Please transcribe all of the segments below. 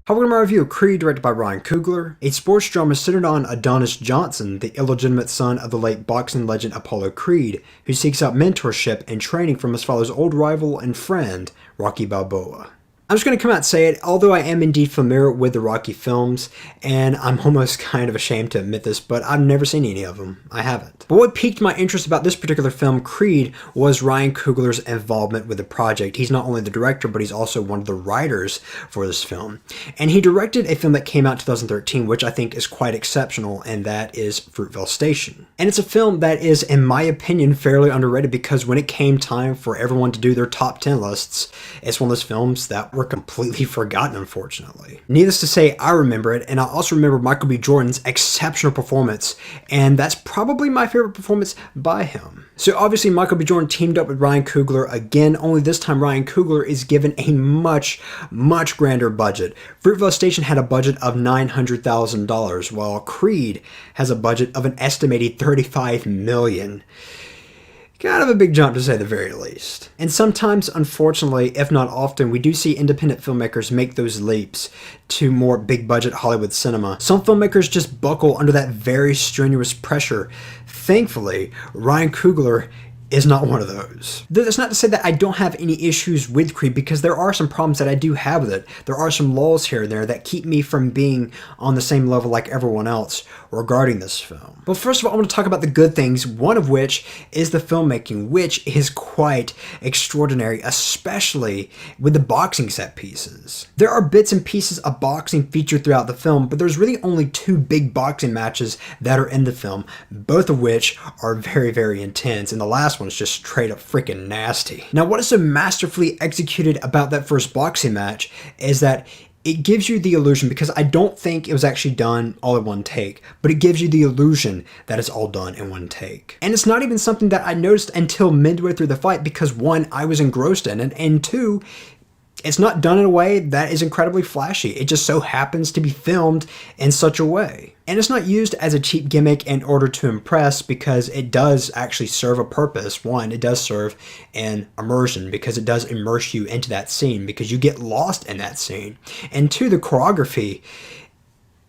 Welcome to my review of Creed, directed by Ryan Coogler, a sports drama centered on Adonis Johnson, the illegitimate son of the late boxing legend Apollo Creed, who seeks out mentorship and training from his father's old rival and friend, Rocky Balboa. I'm just going to come out and say it, although I am indeed familiar with the Rocky films, and I'm almost kind of ashamed to admit this, but I've never seen any of them. I haven't. But what piqued my interest about this particular film, Creed, was Ryan Coogler's involvement with the project. He's not only the director, but he's also one of the writers for this film. And he directed a film that came out in 2013, which I think is quite exceptional, and that is Fruitvale Station. And it's a film that is, in my opinion, fairly underrated because when it came time for everyone to do their top 10 lists, it's one of those films that were completely forgotten, unfortunately. Needless to say, I remember it, and I also remember Michael B. Jordan's exceptional performance, and that's probably my favorite performance by him. So obviously Michael B. Jordan teamed up with Ryan Coogler again, only this time Ryan Coogler is given a much grander budget. Fruitvale Station had a budget of $900,000, while Creed has a budget of an estimated $35 million. Kind of a big jump to say the very least. And sometimes, unfortunately, if not often, we do see independent filmmakers make those leaps to more big budget Hollywood cinema. Some filmmakers just buckle under that very strenuous pressure. Thankfully, Ryan Coogler is not one of those. That's not to say that I don't have any issues with Creed, because there are some problems that I do have with it. There are some laws here and there that keep me from being on the same level like everyone else regarding this film. But first of all, I want to talk about the good things, one of which is the filmmaking, which is quite extraordinary, especially with the boxing set pieces. There are bits and pieces of boxing featured throughout the film, but there's really only two big boxing matches that are in the film, both of which are very intense, and the last one is just straight up freaking nasty. Now, what is so masterfully executed about that first boxing match is that it gives you the illusion, because I don't think it was actually done all in one take, but it gives you the illusion that it's all done in one take. And it's not even something that I noticed until midway through the fight, because one, I was engrossed in it, and two, it's not done in a way that is incredibly flashy. It just so happens to be filmed in such a way. And it's not used as a cheap gimmick in order to impress, because it does actually serve a purpose. One, it does serve an immersion, because it does immerse you into that scene, because you get lost in that scene. And two, the choreography,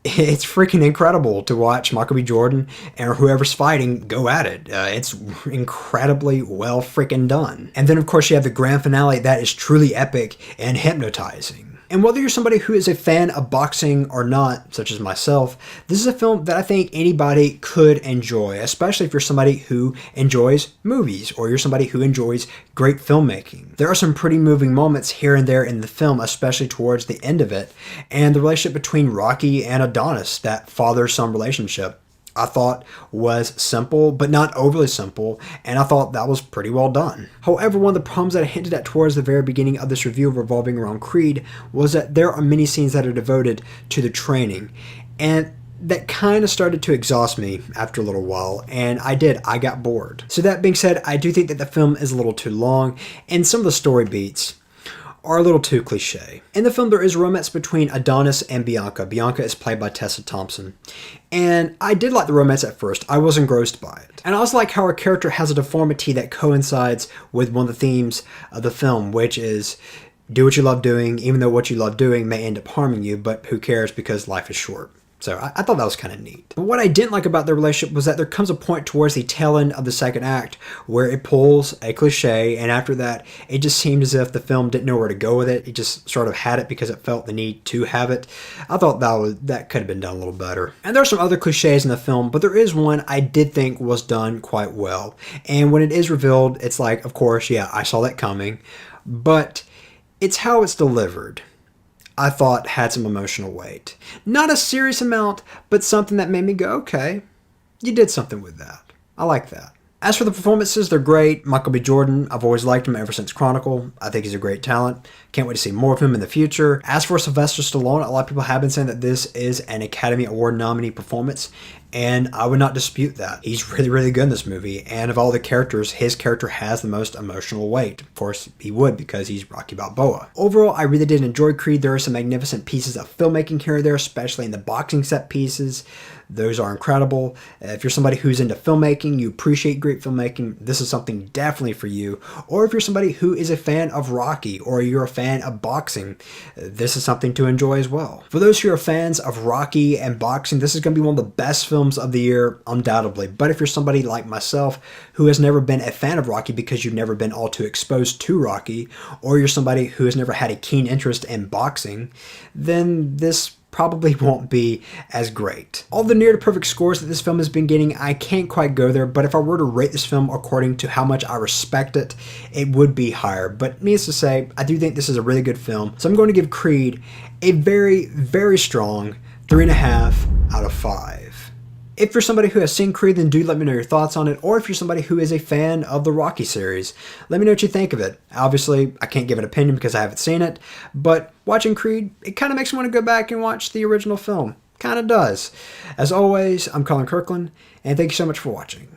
it's freaking incredible to watch Michael B. Jordan or whoever's fighting go at it. It's incredibly well freaking done. And then of course you have the grand finale that is truly epic and hypnotizing. And whether you're somebody who is a fan of boxing or not, such as myself, this is a film that I think anybody could enjoy, especially if you're somebody who enjoys movies or you're somebody who enjoys great filmmaking. There are some pretty moving moments here and there in the film, especially towards the end of it, and the relationship between Rocky and Adonis, that father-son relationship, I thought was simple, but not overly simple, and I thought that was pretty well done. However, one of the problems that I hinted at towards the very beginning of this review revolving around Creed was that there are many scenes that are devoted to the training, and that kind of started to exhaust me after a little while, and I got bored. So that being said, I do think that the film is a little too long, and some of the story beats are a little too cliche. In the film, there is romance between Adonis and Bianca. Bianca is played by Tessa Thompson. And I did like the romance at first. I was engrossed by it. And I also like how her character has a deformity that coincides with one of the themes of the film, which is do what you love doing, even though what you love doing may end up harming you, but who cares because life is short. So I thought that was kind of neat. But what I didn't like about their relationship was that there comes a point towards the tail end of the second act where it pulls a cliche, and after that, it just seemed as if the film didn't know where to go with it. It just sort of had it because it felt the need to have it. I thought that could have been done a little better. And there are some other cliches in the film, but there is one I did think was done quite well. And when it is revealed, it's like, of course, yeah, I saw that coming, but it's how it's delivered. I thought had some emotional weight. Not a serious amount, but something that made me go, okay, you did something with that. I like that. As for the performances, they're great. Michael B. Jordan, I've always liked him ever since Chronicle. I think he's a great talent. Can't wait to see more of him in the future. As for Sylvester Stallone, a lot of people have been saying that this is an Academy Award nominee performance, And I would not dispute that. He's really, really good in this movie. And of all the characters, his character has the most emotional weight. Of course, he would because he's Rocky Balboa. Overall, I really did enjoy Creed. There are some magnificent pieces of filmmaking here and there, especially in the boxing set pieces. Those are incredible. If you're somebody who's into filmmaking, you appreciate great filmmaking, this is something definitely for you. Or if you're somebody who is a fan of Rocky or you're a fan of boxing, this is something to enjoy as well. For those who are fans of Rocky and boxing, this is going to be one of the best films of the year, undoubtedly. But if you're somebody like myself who has never been a fan of Rocky because you've never been all too exposed to Rocky, or you're somebody who has never had a keen interest in boxing, then this probably won't be as great. All the near to perfect scores that this film has been getting, I can't quite go there, but if I were to rate this film according to how much I respect it, it would be higher. But needless to say, I do think this is a really good film, so I'm going to give Creed a very, very strong 3.5 out of 5. If you're somebody who has seen Creed, then do let me know your thoughts on it. Or if you're somebody who is a fan of the Rocky series, let me know what you think of it. Obviously, I can't give an opinion because I haven't seen it, but watching Creed, it kind of makes me want to go back and watch the original film. Kind of does. As always, I'm Colin Kirkland, and thank you so much for watching.